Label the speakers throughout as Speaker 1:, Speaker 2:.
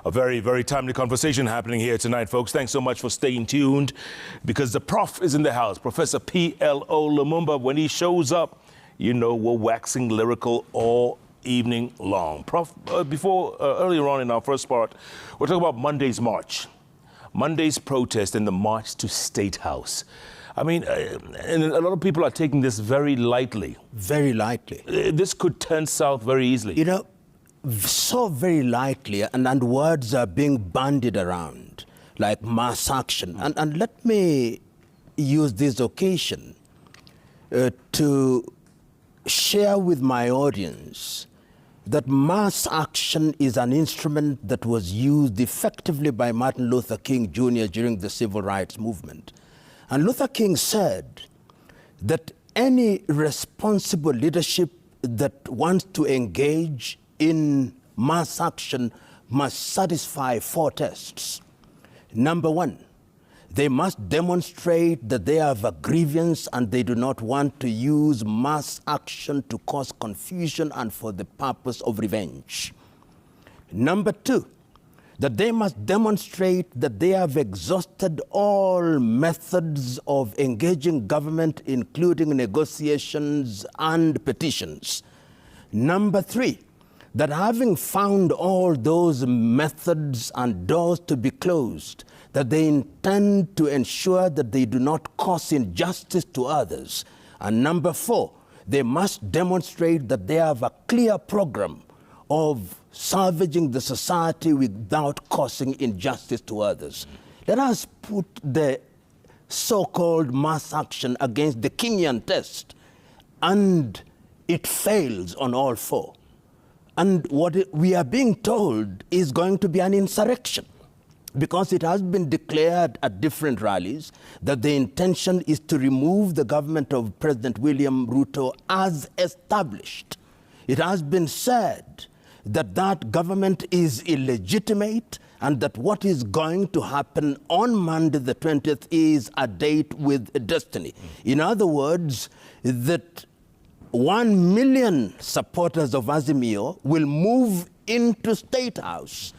Speaker 1: A very, very timely conversation happening here tonight, folks. Thanks so much for staying tuned, because the Prof is in the house. Professor P.L.O. Lumumber, when he shows up, you know we're waxing lyrical all evening long. Prof, earlier on in our first part, we're talking about Monday's march. Monday's protest and the march to State House. I mean, and a lot of people are taking this very lightly.
Speaker 2: Very lightly.
Speaker 1: This could turn south very easily.
Speaker 2: You know, so very lightly, and words are being bandied around, like mass action. And let me use this occasion to share with my audience that mass action is an instrument that was used effectively by Martin Luther King Jr. during the Civil Rights Movement. And Luther King said that any responsible leadership that wants to engage in mass action must satisfy 4 tests. Number 1, they must demonstrate that they have a grievance and they do not want to use mass action to cause confusion and for the purpose of revenge. Number 2, that they must demonstrate that they have exhausted all methods of engaging government, including negotiations and petitions. Number 3, that having found all those methods and doors to be closed, that they intend to ensure that they do not cause injustice to others. And number 4, they must demonstrate that they have a clear program of salvaging the society without causing injustice to others. Let us put the so-called mass action against the Kingian test, and it fails on all 4. And what we are being told is going to be an insurrection, because it has been declared at different rallies that the intention is to remove the government of President William Ruto as established. It has been said that that government is illegitimate and that what is going to happen on Monday the 20th is a date with destiny. In other words, that 1 million supporters of Azimio will move into State House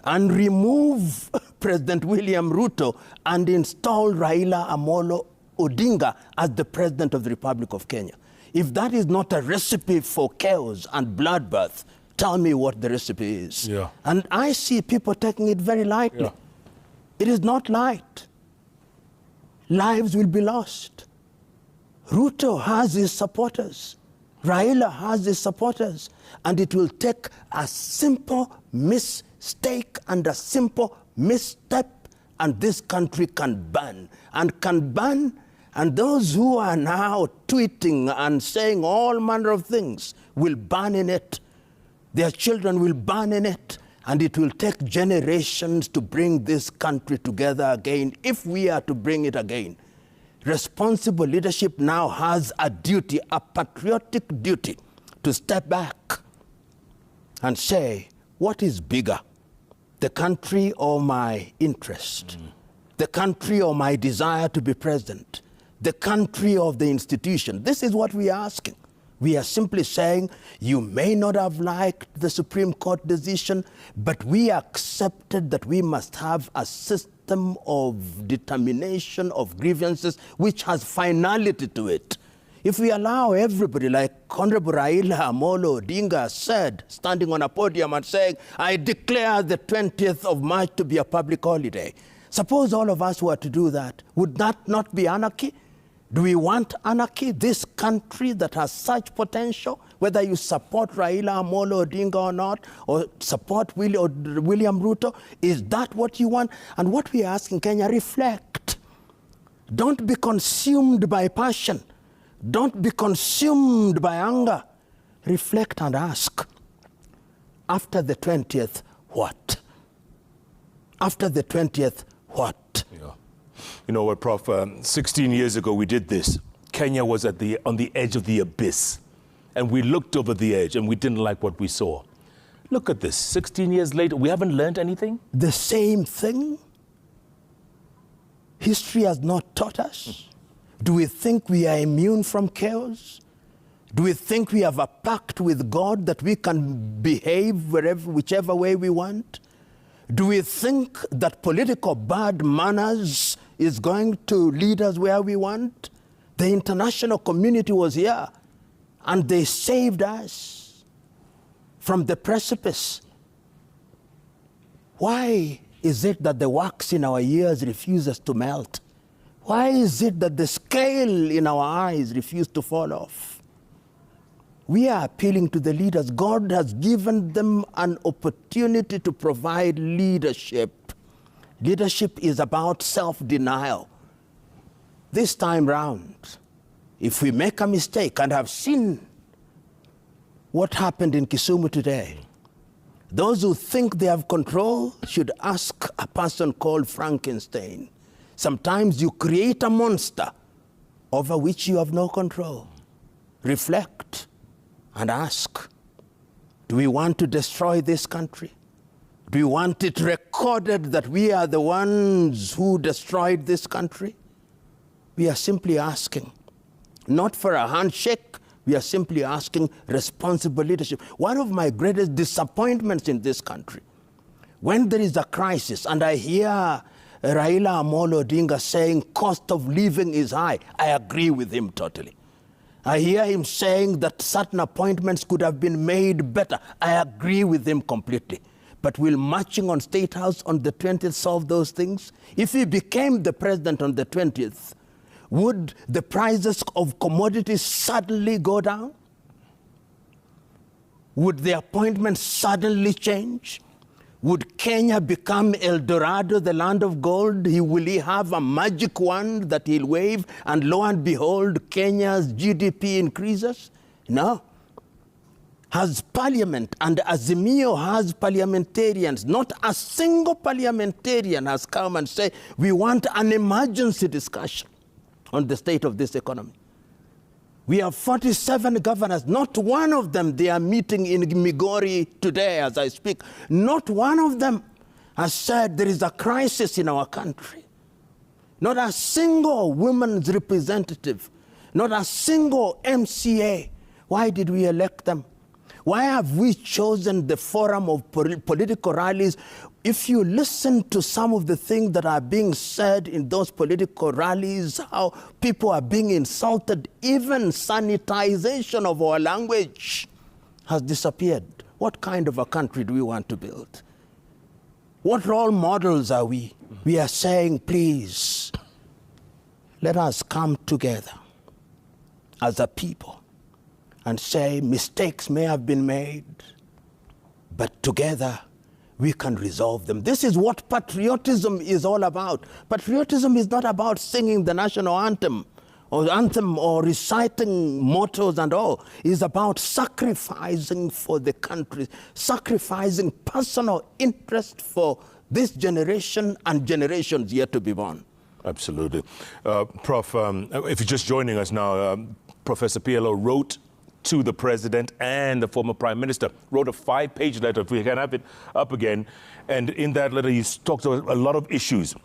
Speaker 2: and remove President William Ruto and install Raila Amolo Odinga as the President of the Republic of Kenya. If that is not a recipe for chaos and bloodbath, tell me what the recipe is.
Speaker 1: Yeah.
Speaker 2: And I see people taking it very lightly.
Speaker 1: Yeah.
Speaker 2: It is not light. Lives will be lost. Ruto has his supporters. Raila has his supporters. And it will take a simple mistake and a simple misstep, and this country can burn. And those who are now tweeting and saying all manner of things will burn in it. Their children will burn in it. And it will take generations to bring this country together again, if we are to bring it again. Responsible leadership now has a duty, a patriotic duty, to step back and say, what is bigger, the country or my interest? The country or my desire to be president? The country of the institution? This is what we are asking. We are simply saying, you may not have liked the Supreme Court decision, but we accepted that we must have a system of determination of grievances which has finality to it. If we allow everybody, like Honorable Raila Amolo Odinga said, standing on a podium and saying, I declare the 20th of March to be a public holiday. Suppose all of us were to do that. Would that not be anarchy? Do we want anarchy? This country that has such potential, whether you support Raila Amolo Odinga or not, or support William Ruto, is that what you want? And what we are asking Kenya, reflect. Don't be consumed by passion. Don't be consumed by anger. Reflect and ask, after the 20th, what? After the 20th, what?
Speaker 1: Yeah. You know what, Prof, 16 years ago we did this. Kenya was on the edge of the abyss. And we looked over the edge and we didn't like what we saw. Look at this, 16 years later, we haven't learned anything?
Speaker 2: The same thing? History has not taught us? Do we think we are immune from chaos? Do we think we have a pact with God that we can behave whichever way we want? Do we think that political bad manners is going to lead us where we want? The international community was here, and they saved us from the precipice. Why is it that the wax in our ears refuses to melt? Why is it that the scale in our eyes refuses to fall off? We are appealing to the leaders. God has given them an opportunity to provide leadership. Leadership is about self-denial. This time round, if we make a mistake, and have seen what happened in Kisumu today, those who think they have control should ask a person called Frankenstein. Sometimes you create a monster over which you have no control. Reflect and ask, do we want to destroy this country? Do we want it recorded that we are the ones who destroyed this country? We are simply asking, not for a handshake, we are simply asking responsible leadership. One of my greatest disappointments in this country, when there is a crisis and I hear Raila Amolo Odinga saying cost of living is high, I agree with him totally. I hear him saying that certain appointments could have been made better. I agree with him completely. But will marching on State House on the 20th solve those things? If he became the president on the 20th, would the prices of commodities suddenly go down? Would the appointments suddenly change? Would Kenya become El Dorado, the land of gold? Will he have a magic wand that he'll wave and lo and behold, Kenya's GDP increases? No. Has Parliament, and Azimio has parliamentarians, not a single parliamentarian has come and said, we want an emergency discussion on the state of this economy. We have 47 governors. Not one of them, they are meeting in Migori today as I speak. Not one of them has said there is a crisis in our country. Not a single women's representative. Not a single MCA. Why did we elect them? Why have we chosen the forum of political rallies? If you listen to some of the things that are being said in those political rallies, how people are being insulted, even sanitization of our language has disappeared. What kind of a country do we want to build? What role models are we? We are saying, please, let us come together as a people and say mistakes may have been made, but together we can resolve them. This is what patriotism is all about. Patriotism is not about singing the national anthem or reciting mottos and all. It's about sacrificing for the country, sacrificing personal interest for this generation and generations yet to be born.
Speaker 1: Absolutely. Prof, if you're just joining us now, Professor PLO wrote to the president and the former prime minister, wrote a 5-page letter, if we can have it up again. And in that letter, he talked about a lot of issues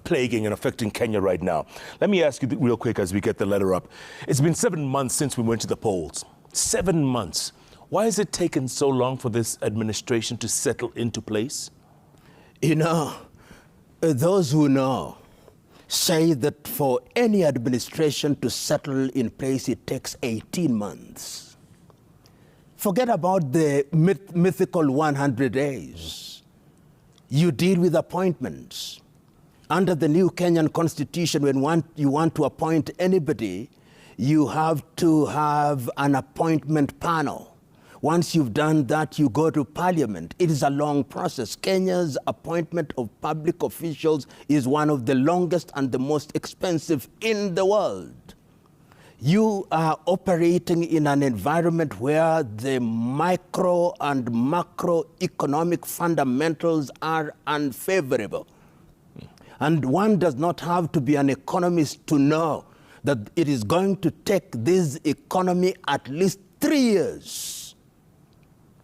Speaker 1: plaguing and affecting Kenya right now. Let me ask you real quick as we get the letter up. It's been 7 months since we went to the polls. 7 months. Why has it taken so long for this administration to settle into place?
Speaker 2: You know, those who know say that for any administration to settle in place, it takes 18 months. Forget about the mythical 100 days. You deal with appointments. Under the new Kenyan constitution, when you want to appoint anybody, you have to have an appointment panel. Once you've done that, you go to parliament. It is a long process. Kenya's appointment of public officials is one of the longest and the most expensive in the world. You are operating in an environment where the micro and macroeconomic fundamentals are unfavorable. And one does not have to be an economist to know that it is going to take this economy at least 3 years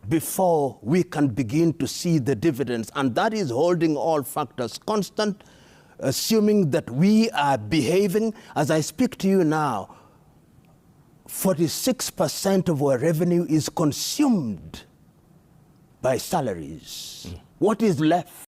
Speaker 2: before we can begin to see the dividends. And that is holding all factors constant, assuming that we are behaving. As I speak to you now, 46% of our revenue is consumed by salaries. What is left?